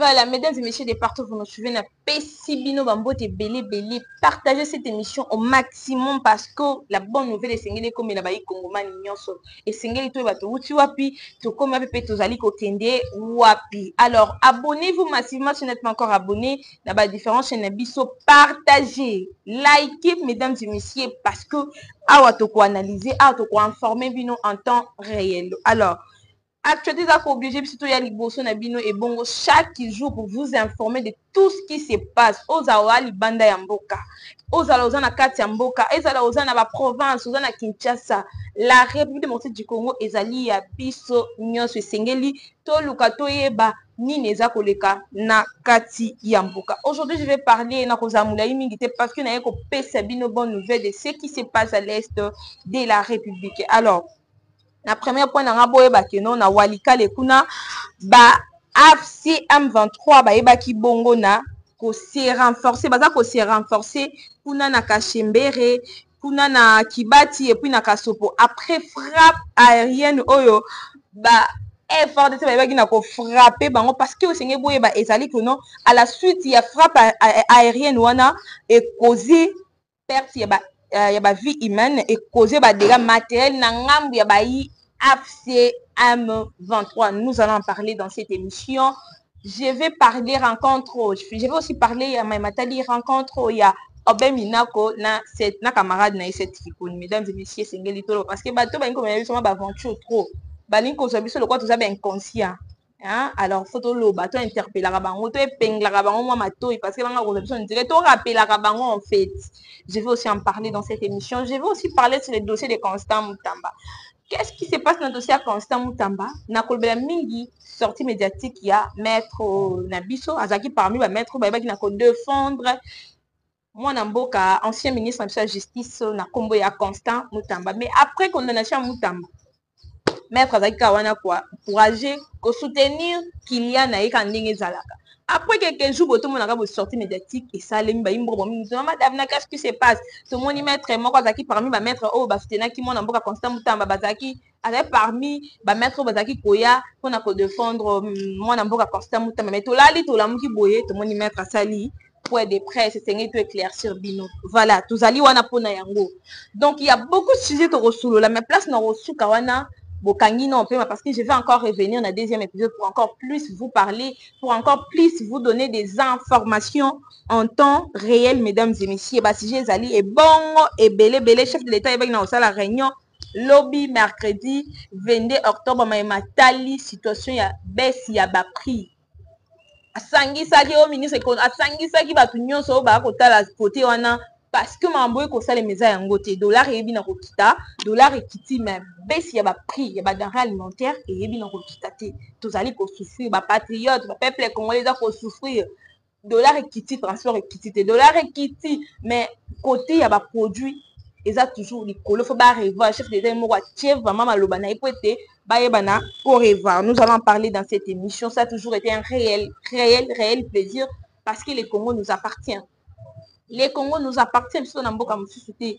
Voilà, mesdames et messieurs, des partout, vous nous suivez, na Pessibino Bambote Belé, partagez cette émission au maximum parce que la bonne nouvelle est Sengeli comme la baï Kongomani nyonso. Et Sengeli to bato uti wapi, to comme pepe tozali kotende wapi. Alors, abonnez-vous massivement si vous n'êtes pas encore abonné. Na ba différence chez Nabiso, partagez, likez, mesdames et messieurs, parce que awa to ko analyser, awa to ko informer bino en temps réel. Alors, actualité obligé surtout ya liboso na bino et bongo chaque jour pour vous informer de tout ce qui se passe aux awali banda ya mboka aux alaoza na kati ya mboka ezala oza na ba province oza na Kinshasa la République démocratique du Congo ezali ya biso nyonso esengeli to luka to yeba nini eza koleka na kati ya mboka. Aujourd'hui je vais parler na kozamula mingi te parce que na yeko pesa bino bonne nouvelle de ce qui se passe à l'est de la République. Alors na premier point na boye bakeno na Walikale kuna ba AFC M23 ba yebaki bongo na ko se renforcer baza ko se renforcer kuna na Kashembere kuna na Kibati et puis na Kasopo après frappe aérienne oyo ba FRDC ba yebaki na ko frapper bango parce que osenge boye ba ezali que non à la suite ya frappe aérienne wana et causer perte ya ba vie humaine et causer ba dégâts matériels na ngambu ya bayi AFC M23. Nous allons en parler dans cette émission. Je vais parler rencontre, je vais aussi parler à Matali rencontre il y a Obeminako na cette na camarade na cette icône. Mesdames et messieurs, c'est ngelitolo parce que bato ba inko ba ba aventure trop. Ba linko so biso le quoi tout ça ben inconscient. Hein? Alors photo lo bato interpeller la bango to epengla la bango moi matoi parce que banga ko biso on dirait to rappeler la bango en fait. Je vais aussi en parler dans cette émission. Je vais aussi parler sur les dossiers de Constant Mutamba. Qu'est-ce qui se passe dans le dossier à Constant Mutamba? Na kolbela mingi sortie médiatique il y a maître Nabiso azaki parmi ba maître ba baki na ko défendre moi Namboka ancien ministre de la justice na kombo ya Constant Mutamba. Mais après condamnation Mutamba maître azaki kawana quoi encourager ko soutenir Kylian na eka ndenge zalaka. Après quelques jours, tout le monde a sorti médiatique et ça, les madame, qu'est-ce qui se passe? Tout le monde y maître, moi, qui parmi ma maître, oh, bah, c'était qui mon amboka constant, mutamba, bazaki, avec parmi, bah, maître, bazaki, koya, qu'on a pour défendre, mon amboka constant, mutamba, mais tout là, tout là, qui boye, tout le monde y maître à sali, pour être prêt, c'est tout éclaircir bino. Voilà, tout ali, wana pona yango. Donc, il y a beaucoup de sujets de Rosoulo. La même place, na Rosou, kawana, parce que je vais encore revenir dans le deuxième épisode pour encore plus vous parler, pour encore plus vous donner des informations en temps réel, mesdames et messieurs. Si j'ai Zali et bon et belé, chef de l'État est dans la réunion lobby mercredi 22 octobre, matali situation ya baisse ya ba prix. Asangisaki au ministre asangisaki batu nyonso ba kotala côté wana parce que mamboye ko sale meza yango te dollar yebi na kokita dollar ekiti même baisse ya ba prix ya ba denrées alimentaires et yebi na kokita te tozali ko souffrir ba patriote ba peuple congolais za ko souffrir dollar ekiti transport ekiti te dollar ekiti mais côté ya ba produit eza toujours likolo faut ba revoir chef d'état moko chef vraiment maloba na epete ba yebana au revoir. Nous allons parler dans cette émission, ça a toujours été un réel plaisir parce que le Congo nous appartient. Les Congo nous appartient biso na mboka mosusu te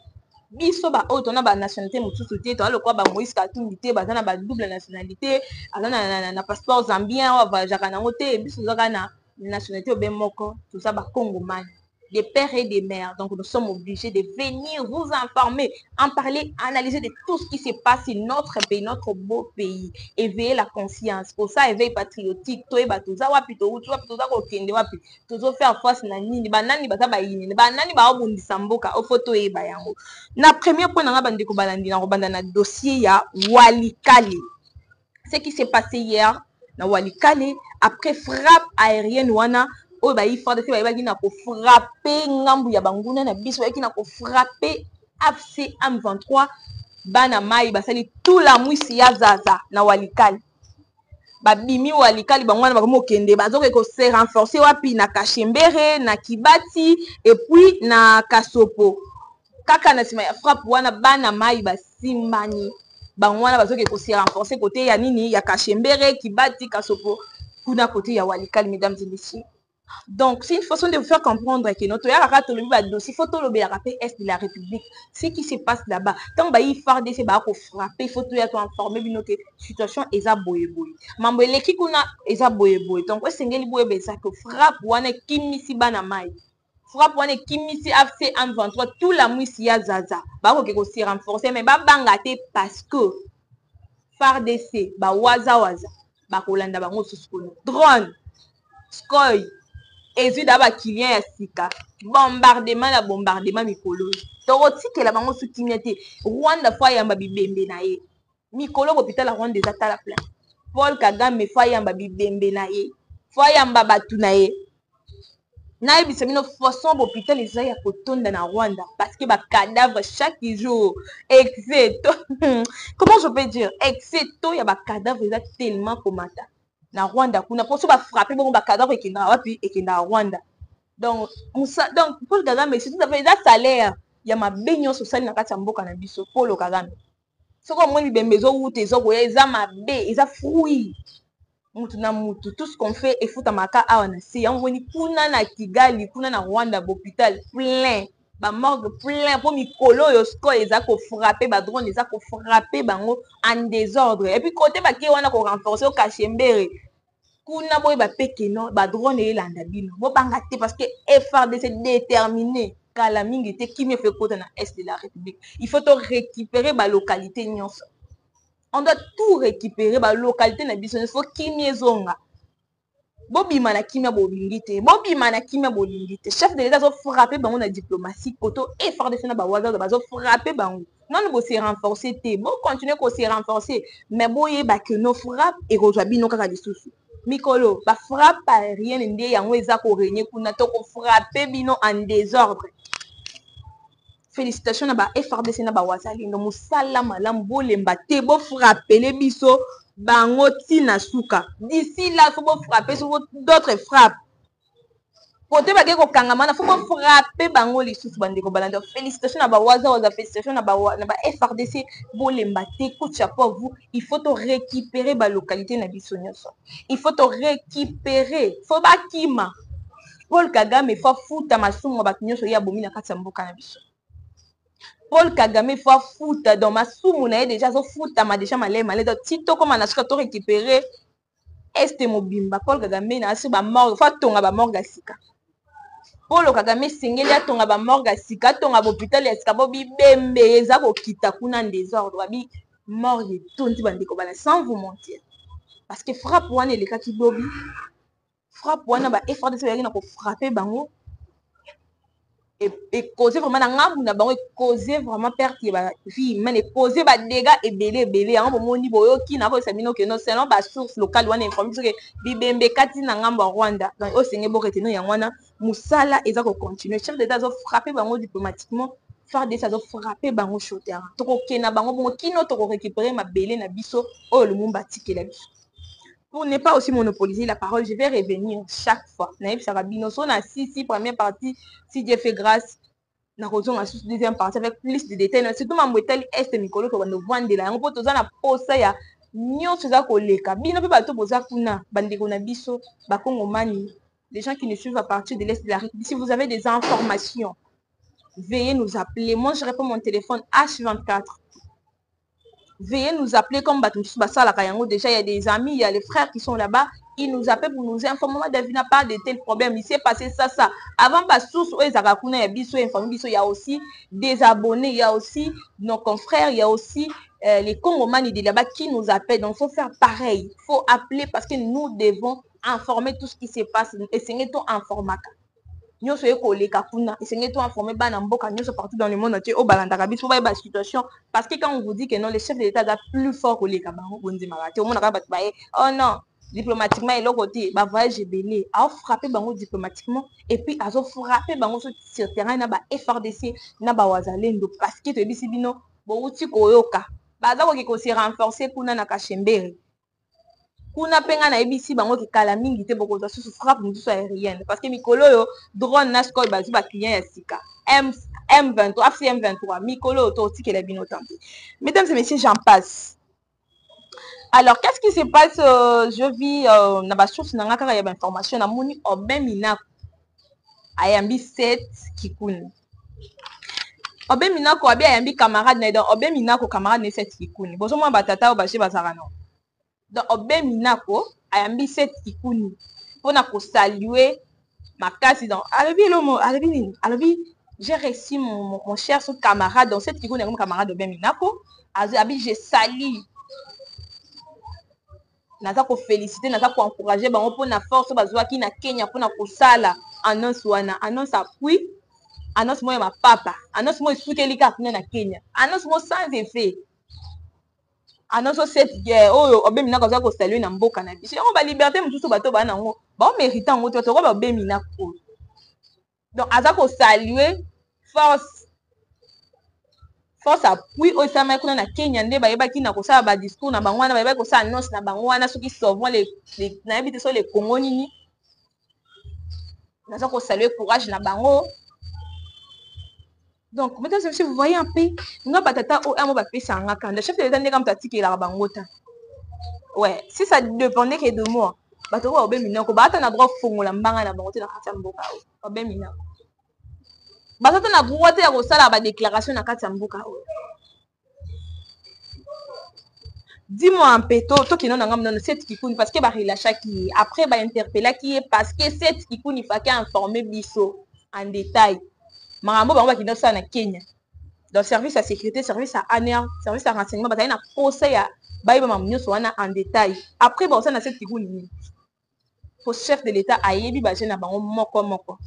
biso ba oyo tona ba nationalité mosusu te toa lokwa ba Moïse Katumbi te baza na ba double nationalité aza na passeport zambien oyo avajaka nango te biso tozaka na nationalité obe moko toza ba Congomani des pères et des mères. Donc nous sommes obligés de venir vous informer, en parler, analyser de tout ce qui se passe dans notre pays, notre beau pays, éveiller la conscience. Pour ça, éveil patriotique, toi batuza wapi to utu wapi toza ko kende wapi tozo faire face na nini banani baza ba yini banani ba obundisa mboka o photo e ba yango. Na premier point na bande ko balandi na robanda na dossier ya Walikale. Ce qui s'est passé hier na Walikale après frappe aérienne wana oyo bayi FARDC bayebaki na kofrape ngambu ya banguna na biso bayaki na kofrape AFC M23 bana mai basali tout la mwisi ya zaza na Walikale babimi Walikale bangwana bakomo kende bazoke ko se renforcer wapi na Kashembere na Kibati et puis na Kasopo kaka na sima ya frappe wana bana mai basimbani bangwana bazoke ko se renforcer côté ya nini ya Kashembere Kibati Kasopo kuna côté ya Walikale. Mesdames et messieurs, Donc, c'est une façon de vous faire comprendre que notre dossier photo le est de la République. Ce qui se passe là-bas, tant que il faut des frapper, photo ya to informer bino que situation eza boye boye. Mambo eleki kuna eza boye boye. Donc, sengeli boye be ça que frappe wana kimisi bana mai. Frappe wana kimisi FC M23 tout la mwisi ya zaza. Ba ko se renforcer mais ba banga te parce que FARDC ba waza waza ba kolanda bango susu drone skoy ezwi da bakilien ya sika bombardement na bombardement mikolo tokotikela bango su kimia te rwanda fo ayamba bibembe na ye mikolo hôpital ya rwanda eza tala plein paul kagame fo ayamba bibembe na ye fo ayamba bato na ye nayebisa bino façon hôpital eza ya kotonda na rwanda parce que bacadavre chaque jour exeto comment je peux dire exeto ya bacadavre eza tellement komata na Rwanda kuna pour so ba frapper bon ba cadavre ekenda wapi ekenda Rwanda donc Paul Kagame c'est tout à fait ça salaire ya mabe nyonso sali na kati ya mboka na biso Paul Kagame soko moni bembezo wuta ezoko eza mabe eza fruit mutu na mutu tout ce qu'on fait efuta maka awa na si yango kuna na Kigali kuna na Rwanda hôpital plein ba morgue plein pour mikolo yo sko eza ko frapper ba drone eza ko frapper bango en désordre et puis côté ba ki wana ko renforcer au Kashembere kuna boy ba peke non ba drone elanda bino bo banga te parce que FARDC déterminé kala mingi te qui me fait côté na est de la République il faut récupérer ba localité nyonso on doit tout récupérer ba localité na biso il faut kimie zonga bobima na kimia bolingi te bobima na kimia bolingi te chef de l'état zo frapper bango na diplomatie koto FARDC na ba waza ba zo frapper bango non bo se renforcer te bo continuer ko se renforcer mais boye ba que no frappe et rejoa bino kaka lisusu mikolo ba frappe aérienne nde yango eza ko régner kuna to ko frapper bino en désordre. Félicitations na ba FARDC na ba wazali no musala malamu bolemba te bo frappeler biso bango tina suka d'ici là faut bo frapper sur d'autres frappes côté ba ke ko kangama na faut bo frapper bango lisusu bandeko balanda. Félicitations na ba waza félicitations na ba FARDC bolemba te coup de chapeau à vous. Il faut to récupérer ba localité na biso nyonso il faut to récupérer faut ba kima Paul Kagame faut futa masumu ba nyonso ya bomi na kati ya mboka na biso. Paul Kagame faut foutre dans ma soumou na déjà so foutre ma déjà malé malé donc tito comme na suka to récupérer este mobimba Paul Kagame na asi ba mort faut tonga ba mort gasika Paul Kagame singeli atonga ba mort gasika tonga ba hôpital ya sika bo bibembe eza ko kita kuna désordre abi mort de tonti bandeko bana sans vous mentir parce que frappe wana eleka ki dobi frappe wana ba FARDC ya na ko frapper bango et causer vraiment na ngambu na bango causer vraiment perte ya vie mais causer ba dégâts ebele yango bomoni boyoki na ko sabino que non selon ba source locale wana informe que bibembe kati na ngambu ya Rwanda donc o senge bo retenir yango wana musala eza ko continuer chef d'état zo frapper bango diplomatiquement faire des ça zo frapper bango sur terrain to ko kena bango bongo kino to ko récupérer ma belé na biso o le mumba tikela biso. Pour ne pas aussi monopoliser la parole, je vais revenir chaque fois. Naïf Sarabino, son a si première partie, si Dieu fait grâce, na raison à deuxième partie avec plus de détails. Surtout ma motel est Mikolo ko bando vendre la. On peut toza na posa ya nyonso za koleka. Bino pe bato boza kuna bandeko na biso ba Kongomani. Les gens qui nous suivent à partir de l'est de la République. Si vous avez des informations, veuillez nous appeler. Moi, je réponds mon téléphone H24. Veuillez nous appeler comme Batumsu Basala Kayango. Déjà, il y a des amis, il y a les frères qui sont là-bas. Ils nous appellent pour nous informer. Il n'y a pas de tel problème. Il s'est passé ça. Avant, il y a aussi des abonnés, il y a aussi nos confrères, il y a aussi les Congomani de là-bas qui nous appellent. Donc, il faut faire pareil. Il faut appeler parce que nous devons informer tout ce qui se passe. Et c'est tout informatique. Nous sommes informés partout dans le monde entier au Balandarabi pour la situation parce que quand on vous dit que non les chefs de l'État sont plus forts que les Cameroun oh non diplomatiquement et l'autre côté bah voyage belé a frappé bango diplomatiquement et puis a frappé bango sur terrain na ba FARDC na ba wazalendo parce que to bisi bino bo uti koyoka baza ko se renforcer kuna na Kashembere kuna penga na ebisi bango ki kala mingi te boko za susu frappe musu aérienne parce que mikolo yo drone na skoy bazu ba client ya sika M23 FCM23 mikolo to tikela bino tampi. Mesdames et messieurs, j'en passe. Alors, qu'est-ce qui se passe? Je vis dans ma source, dans la information, dans mon Obemina ayambi 7 kikuni. Obemina ko abi ayambi camarade na donc Obemina ko camarade ne 7 kikuni. Bozo mo batata o bashi bazara non. Donc Obemina ko ayambi 7 kikuni. Pona ko saluer makasi donc alobi lomo alobi nini? Alobi j'ai reçu mon cher son camarade dans 7 kikuni comme camarade Obemina ko. Abi je salue. Naza ko féliciter, naza ko encourager bango pona force bazwaki na Kenya pona ko sala annonce wana, annonce appui. Annonce moi ma papa, annonce moi soukeli ka kuna na Kenya, annonce moi sans effet, annonce cette guerre oh Obemina ko za ko saluer na mboka na biso on ba liberté mususu bato ba nango ba mérite ngo to ba Obemina ko donc aza ko saluer force appui o sama kuna na Kenya nde ba yeba ki na ko sala ba discours na bango wana ba yeba ko sala annonce na bango wana soki sauvons les na yebite so les Congo nini naza ko saluer courage na bango. Donc, mesdames et messieurs, vous voyez un peu, nous batata ou un mot bapé c'est un akanda. Chef de l'État n'est comme tati qui est la bangota. Ouais, si ça dépendait que de moi, bato ko obe minako, bata na droit fongo la mbanga na bangote na kati ya mboka obe minako. Bato na droit ya ko sala ba déclaration na kati ya mboka. Dis-moi un peu to qui non ngam non cette kikuni parce que ba relâcha qui après ba interpeller qui est parce que cette kikuni fa ka informer biso en détail. Marambo bango bakina ça na Kenya dans service à sécurité, service à ANR, service à renseignement bazali na conseil ya bayiba mamnyoso wana en détail. Après ba ça na cette kikuni pour chef de l'État ayebi ba je na bango moko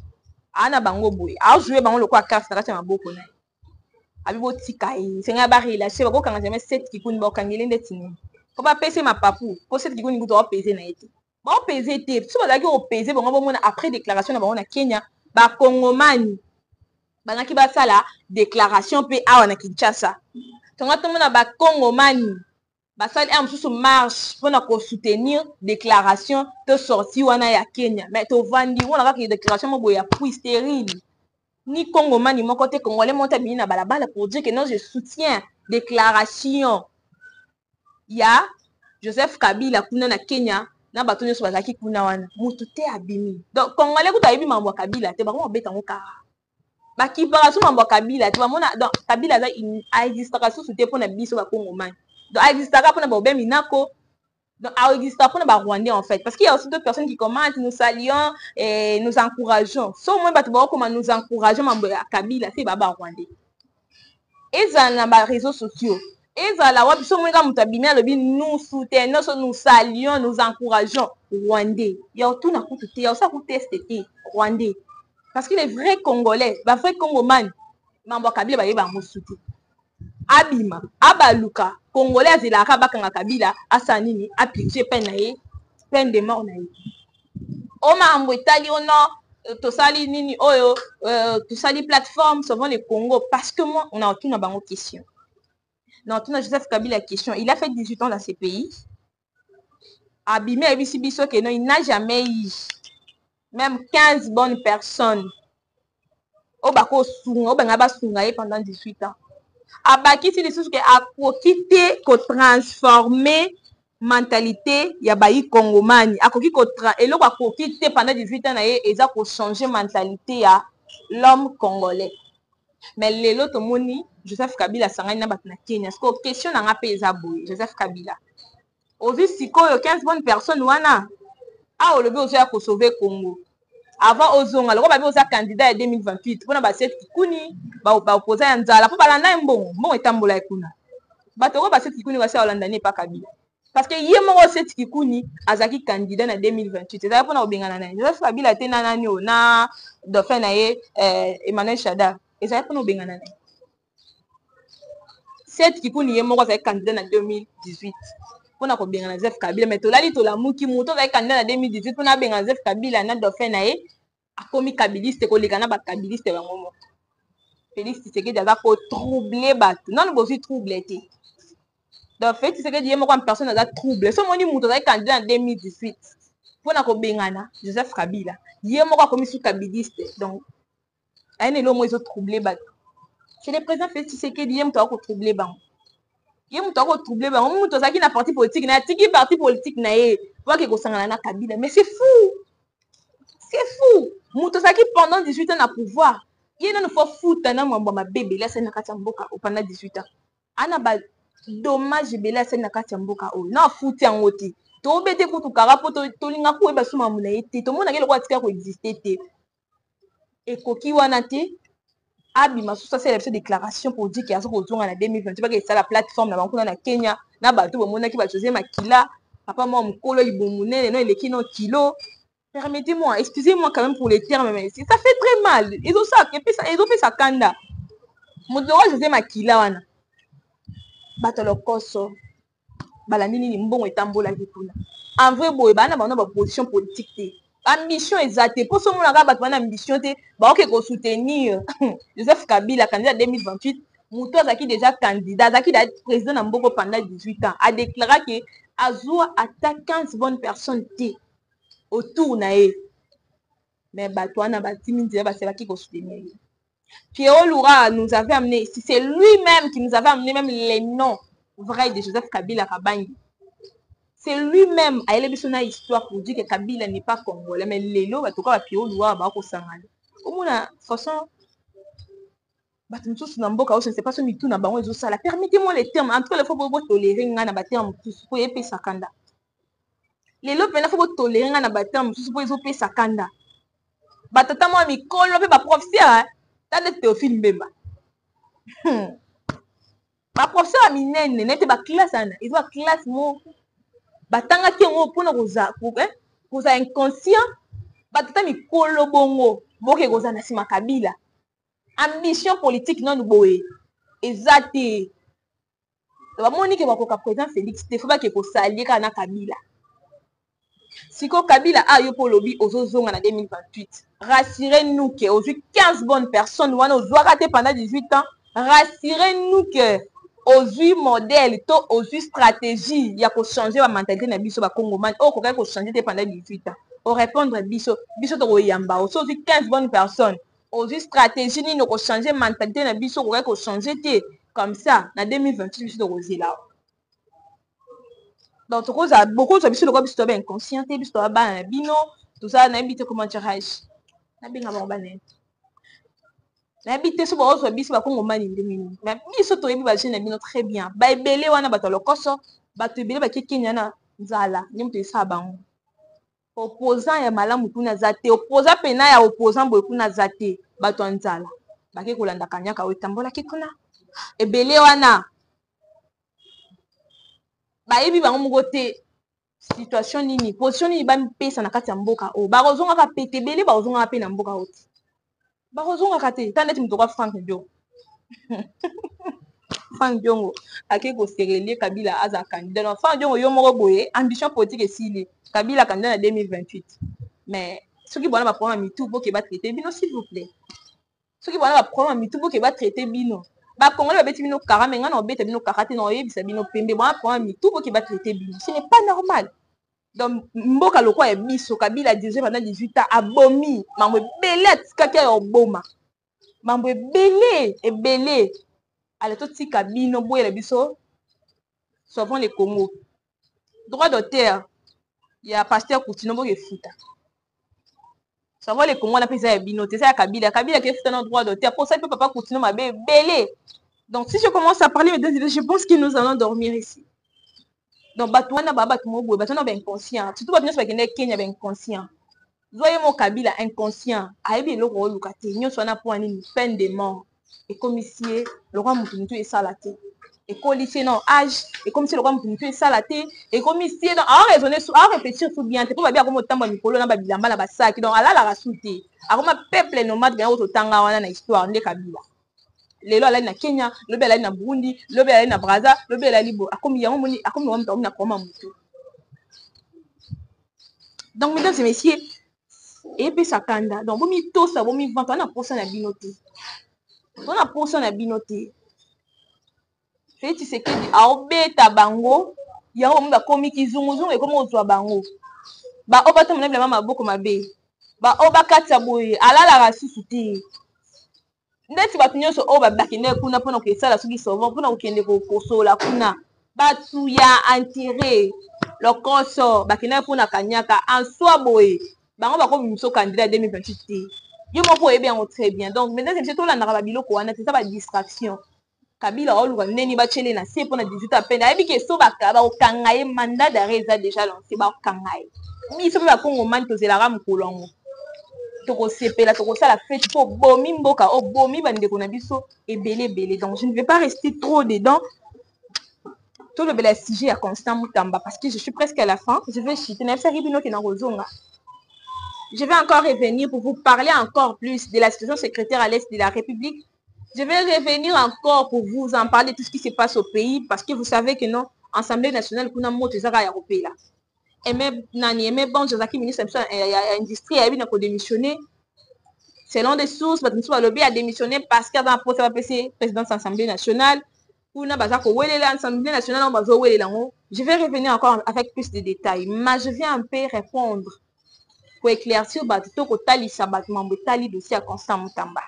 ana bango boye a jouer bango lokwa carte na kati ya maboko na abi bo tika e senga ba relâcher ba ko kanga jamais cette kikuni ba kangele ndeti ni ko ba pese ma papu pour cette kikuni kuto pese na ete ba pese te so bazaki ko pese bango bo mona après déclaration na bango na Kenya ba kongomani banaki basala déclaration pe awa na Kinshasa tonga tomona ba kongomani basali a mususu marche pona ko soutenir déclaration to sorti wana ya Kenya mais to vandi wona kaka déclaration mo boya pour stérile ni kongomani moko te congolais monta bini na balabala pour dire que non je soutiens déclaration ya Joseph Kabila kuna na Kenya na bato nyonso bazaki kuna wana mutu te abimi donc congolais kuta yebi mambo Kabila te bango beta ngoka bakipaka so mambo Kabila te bamona donc Kabila za existaka susu te mpona biso bakongomani donc existaka mpona Obemina donc existaka mpona barwandais en fait parce qu'il y a aussi d'autres personnes qui commentent nous saluons et nous encourageons so moi bato bakokoma nous encourageons mambo ya Kabila te barwandais ezala na baréseaux sociaux ezala wapi so moi ka moto abimi alobi nous soutenons nous saluons nous encourageons rwandais ya otuna kutu te ya osa kuteste te rwandais. Parce que les vrais Congolais, les vrais Congomani, mambo Kabila ba yeba mosuti. Abima, abaluka, Congolais azilaka bakanga Kabila, asanini, appliquer peine na ye, peine de mort na ye. O mambo etali ono, tosali nini oyo, tosali plateforme sauvant le Congo parce que moi on a tout na bango question. Non, tout na Joseph Kabila question, il a fait 18 ans dans ces pays. Abimé abisi biso que non, il n'a jamais eu même 15 bonnes personnes au bako sunga, au bangaba sunga pendant 18 ans. Abaki si les choses que a quitté ko transformer mentalité ya bayi congomani, a koki ko et lo ba ko quitter pendant 18 ans na ye eza ko changer mentalité ya l'homme congolais. Mais lelo to moni Joseph Kabila sangani na bat na Kenya. Parce que question na ngape eza boy Joseph Kabila. Ozi sikoyo 15 bonnes personnes wana. Ah olobi ozo ya ko sauver Congo. Avant ozonga loko babi oza candidat ya 2028 pona ba set kikuni ba opposa ya nzala po balanda mbongo etambola ekuna bato ko ba set kikuni basi olanda ne pa Kabila parce que ye moko set kikuni azaki candidat na 2028 ezali pona obengana na Joseph Kabila te na nani o na dauphin na ye Emmanuel Shada ezali pona obengana na set kikuni ye moko azaki candidat na 2018 pona ko bengana Joseph Kabila mais tolali tolamuki muto azali candidat na 2018 pona bengana Joseph Kabila na dauphin na ye akomi kabiliste koleka na ba kabiliste bango moko Félix Tshisekedi aza ko troubler bato non bosi troubler te donc Félix Tshisekedi ye moko en personne aza trouble so moni muto azali candidat na 2018 pona ko bengana Joseph Kabila ye moko akomi sous kabiliste donc ayene lo mo ezo troubler bato c'est le président Félix Tshisekedi ye muto ako troubler bango ye mutu akotroubler bango mutu azalaki na parti politique na ye atiki parti politique na ye po ake kosangana na Kabila. Mais c'est fou, c'est fou. Mutu azalaki pendant 18 ans na pouvoir ye nanu fo futa na mambo mabe ebele asali na kati ya mboka pendant 18 ans ana ba dommage ebele asali na kati ya mboka oyo na afuti yango te tobete kutu kaka po tolinga koyeba so mamu na ye te tomonaki eloko atika koexiste te ekoki wana te abima susu asala biso déclaration pour dire ke aza kozonga na 2020 baka esala plateforme na bango kuna na Kenya na bato bomonaki ba José Makila papa mwa mokolo libumu nene no eleki no kilo. Permettez-moi, excusez-moi quand même pour les termes, mais ça fait très mal. Ils ont ça, ils ont fait ça kanda. Moudoro José Makila wana. Batolo koso. Balandi nini mbongo etambola kituna. En vrai boy bana bana ba position politique te. Ambition exacte. Pour ce moment là bato bana ambition te, ba OK ko soutenir Joseph Kabila candidat 2028. Mouto Zaki déjà candidat, Zaki d'être président na mboko pendant 18 ans a déclaré que azwa attaque 15 bonnes personnes te autour na ye. Mais Batouana Batimi disait bah c'est là qui va soutenir. Pierrot Loura nous avait amené ici, c'est lui-même qui nous avait amené même les noms vrais de Joseph Kabila Kabangi. C'est lui-même à l'élection histoire pour dire que Kabila n'est pas congolais, mais les lots va tout cas Pierrot Loura va au Sangale. Au moins de toute façon Batumso Sunamboka je ne sais pas si tout na bango ils ça. Permettez-moi les termes entre les fois pour tolérer ngana baterme pour épée sakanda. Les lots maintenant faut tolérer ngana baterme pour épée sakanda. Batata moi mikolo pe ba professeur tande Théophile Mbemba ba professeur minene nete ba classe ana ils ba classe mo batanga ki ngo pona koza inconscient batata mikolo bongo boke koza na sima Kabila ambition politique non boye ezate ba moni ke ba koka président Félix te faut ba ke ko salika na Kabila. Siko Kabila a yo pour lobby ozozonga na 2028. Rassurez-nous que aujourd'hui 15 bonnes personnes wana ozwaka te pendant 18 ans. Rassurez-nous que aujourd'hui modèle to aujourd'hui stratégie ya ko changer la mentalité na biso ba Congomani o ko ka ko changer te pendant 18 ans. Au répondre biso to ko yamba aujourd'hui 15 bonnes personnes. Aujourd'hui stratégie ni no ko changer mentalité na biso ko ka ko changer te comme ça na 2028 biso to ko zela. Donc, beaucoup de choses qui sont inconscientes, qui sont bino, tout ça, n'habite comment dirais-je, n'habite pas banane. N'habite sur bord sur bis, bakon omani ndemini. Mais biso to yebi baje na bino très bien. Ba ebele wana bato lokoso, bato ebele ba kekenya na nzala, nyemto esa bango. Opposant ya malamu kuna zate, opposant pena ya opposant boy kuna zate, bato nzala. Ba ke kolanda kanyaka wetambola kekuna. Ebele wana bayebi bango moko te situation nini position nini bamipesa na kati ya mboka oyo bakozongaka pe te ebele bakozongaka pe na mboka oyo te bakozongaka te ta neti motoka Frank Diongo Frank Diongo ake koserelie Kabila aza candidat non Frank Diongo yo moko boye ambition politique esili Kabila candidat na 2028 mais soki bona baproblème ya mitu boke batraite bino s'il vous plaît soki bona baproblème ya mitu boke batraite bino Congolais babeti bino kara mais ngana obeta bino kara te na oyebisa bino pembe bona prendre mitu boki ba traiter bino ce n'est pas normal. Donc mboka lokwa ya biso Kabila dirigé pendant 18 ans abomi mambo ebele atikaki ya oboma mambo ebele ala totika bino boyela biso sauvons les Congo droit d'auteur ya pasteur Coutinho boke futa savoir les Congo on appelle ça bino c'est ça Kabila qui est un droit d'auteur pour ça que papa Coutinho m'a belé. Donc si je commence à parler je pense que nous allons dormir ici. Donc batouana baba tumobo batouana ben inconscient surtout batouana c'est que Kenya ben inconscient voyez mon Kabila inconscient ayebi eloko lukate nyonso na po ani peine de mort et commissaire le roi mutu et salate et lycée non âge et comme si le roi mutu et salate et commissaire donc à raisonner sur à réfléchir sur bien pour bien comme tamba mikolo na ba bilamba na ba sac donc ala la rasuté akoma peuple nomade bien auto tanga wana na histoire nde Kabila lelo ala na Kenya lobe ala na Burundi lobe ala na Brazza lobe ala libo akomi yango moni akomi wa na koma mutu. Donc mesdames et messieurs et puis ça kanda donc bomi to ça bomi vente on a pour ça na binoté on a pour ça na binoté fait tu sais que a obeta bango yango mo ba komi kizunguzungu e komo ozwa bango ba obata mona bila mama boko mabe ba obakatsa boye ala la rasusu te ndeti bato nyonso oyo bakende kuna mpona kokesala soki souvent mpona kokende kosola kuna bato ya intérêt lokoso bakende mpona kanyaka en soi boye bango bakomi miso candidat 2028 te yo moko oyebi yango très bien donc mesdames et messieurs tolandaka babiloko wana te eza badistraction kabila oluka neni bacele na se mpona 18 apene ayebi ke so bakokanga ye mandat d'arrêt eza déjà lancé bakokanga ye biso mpe bakongomani tozelaka mokolo yango tokosepela tokosala fete mpo bomi mboka o bomi bandeko na biso ebele donc je ne vais pas rester trop dedans tolobela sujet ya Constant Mutamba parce que je suis presque à la fin je vais chiter na faire bino ke na kozonga. Je vais encore revenir pour vous parler encore plus de la situation secrétaire à l'Est de la République. Je vais revenir encore pour vous en parler de tout ce qui se passe au pays parce que vous savez que non, Assemblée nationale, kuna moto ezaka ya kopé là. Et même bon, Josaki ministre de l'industrie a démissionné. Selon des sources, le lobby a démissionné parce qu'il y a un procès à PC président de l'Assemblée nationale. L'Assemblée nationale, je vais revenir encore avec plus de détails, mais je viens un peu répondre pour éclaircir bato kotalisa bato mambotali dossier à Constant Mutamba.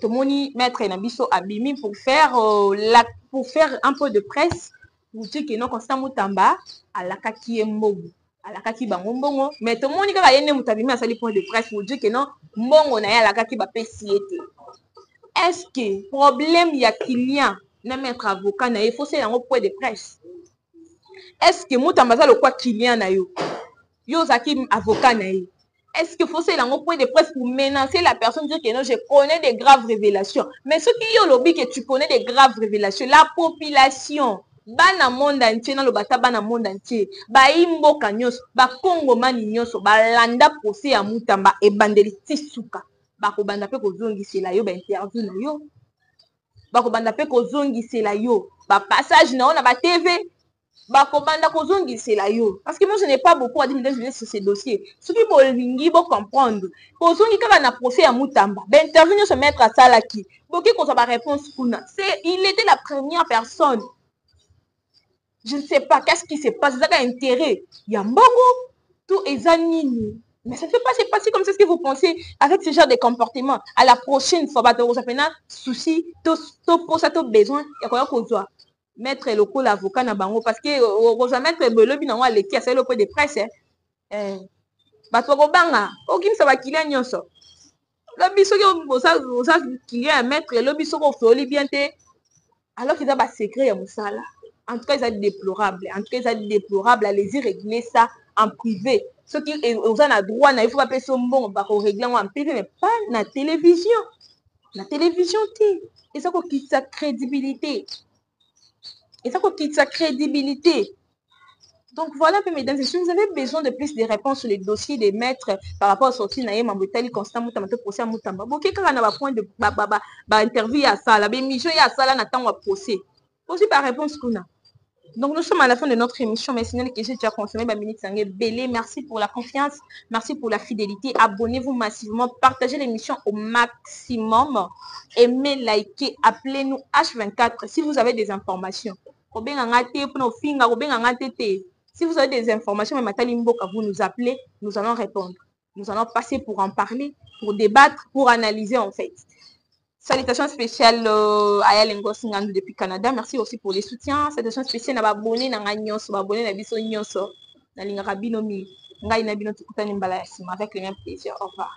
Tomoni maître Nabiso Abimi pour faire un peu de presse pour dire que non Constant Mutamba à la kaki mbogo à la kaki bango mbongo mais tomoni kaka yene mutabimi a sali point de presse pour dire que non mbongo na ya la kaki ba pesiete. Est-ce que problème ya client na maître avocat na il faut c'est un point de presse. Est-ce que Mutamba za le quoi client na yo yo zaki avocat na ye. Est-ce qu'il faut c'est un point de presse pour menacer la personne dire que non, je connais des graves révélations. Mais ce qui est lobby que tu connais des graves révélations, la population, bana monde entier, dans le bata bana monde entier, ba imbo kanyos, ba Congo mani nyoso, ba landa procès à Mutamba et bandeli tisuka. Ba ko banda pe ko zongi c'est la yo, ba interview na yo. Ba ko banda pe ko zongi c'est la yo, ba passage na on a ba TV. Bakobanda kozongisela yo parce que moi je n'ai pas beaucoup à dire sur ces dossiers ce qui bolingi bo comprendre kozongi kaka na procès ya Mutamba ben intervenir se mettre à salaki boki ko ba réponse kuna c'est il était la première personne je ne sais pas qu'est-ce qui se passe ça a intérêt ya mbongo tout ezanini mais ça ne fait pas c'est passé comme ça ce que vous pensez avec ce genre de comportement à la prochaine fois bato ko sapena souci to pour ça to besoin ya ko kozwa mettre le coup l'avocat na bango parce que rosa mettre belobi na wale ki asali le point de presse bato ko banga okimisa ba client nyonso lobi soki osa client mettre lobi soko foli bien te alors qu'ils a ba secret ya musala en tout cas ils a déplorable allez-y régler ça en privé ceux qui osa na droit na il faut pas payer son bon ba ko régler en privé mais pas na télévision té et ça ko quitte sa crédibilité. Et ça quitte sa crédibilité. Donc voilà, mesdames et messieurs, vous avez besoin de plus de réponses sur les dossiers des maîtres par rapport à sortie Naïe Mambotali, Constant Mutamba, procès à Mutamba. Bon, quelqu'un a un point de interview à ça, la mission à ça, là, n'attend pas procès. Aussi par réponse qu'on a. Donc nous sommes à la fin de notre émission. Merci que j'ai déjà consommé minute Sangé Belé. Merci pour la confiance, merci pour la fidélité. Abonnez-vous massivement, partagez l'émission au maximum, aimez, likez, appelez-nous H24 si vous avez des informations. Si vous avez des informations, vous nous appelez, nous allons répondre. Nous allons passer pour en parler, pour débattre, pour analyser en fait. Salutations spéciales à Yalengo Singandou depuis Canada. Merci aussi pour les soutiens. Salutations spéciales à abonné à Nyonso, abonné à Biso Nyonso, à Lingara Binomi, avec le même plaisir. Au revoir.